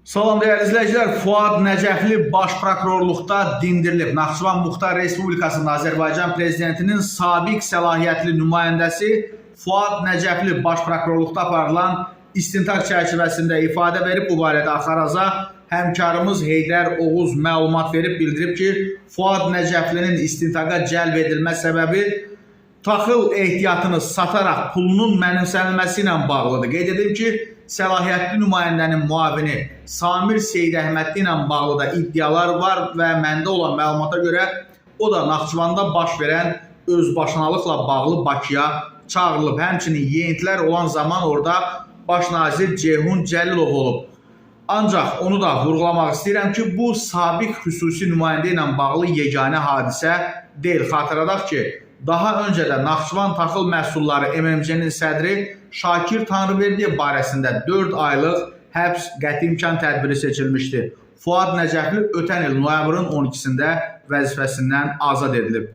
Salam dəyərli izləyicilər, Fuad Nəcəfli baş prokurorluqda dindirilib. Naxçıvan Muxtar Respublikasının Azərbaycan Prezidentinin sabiq səlahiyyətli nümayəndəsi Fuad Nəcəfli baş prokurorluqda aparılan istintaq çərçivəsində ifadə verib. Bu barədə Axaraza həmkarımız Heydər Oğuz məlumat verib, bildirib ki, Fuad Nəcəflinin istintaqa cəlb edilmə səbəbi taxıl ehtiyatını sataraq pulunun mənimsənilməsi ilə bağlıdır. Qeyd edim ki, səlahiyyətli nümayəndənin müavini Samir Seydəhmədli ilə bağlı da iddialar var və məndə olan məlumata görə o da Naxçıvanda baş verən özbaşınalıqla bağlı Bakıya çağırılıb. Həmçinin yeyintilər olan zaman orada baş nazir Ceyhun Cəlilov olub. Ancaq onu da vurğulamaq istəyirəm ki, bu sabiq xüsusi nümayəndə ilə bağlı yeganə hadisə deyil. Xatırladaq ki, daha öncə də Naxçıvan Taxıl Məhsulları MMC-nin sədri Şakir Tanrıverdiyev barəsində 4 aylıq həbs qəti imkan tədbiri seçilmişdir. Fuad Nəcəfli ötən il noyabrın 12-sində vəzifəsindən azad edilib.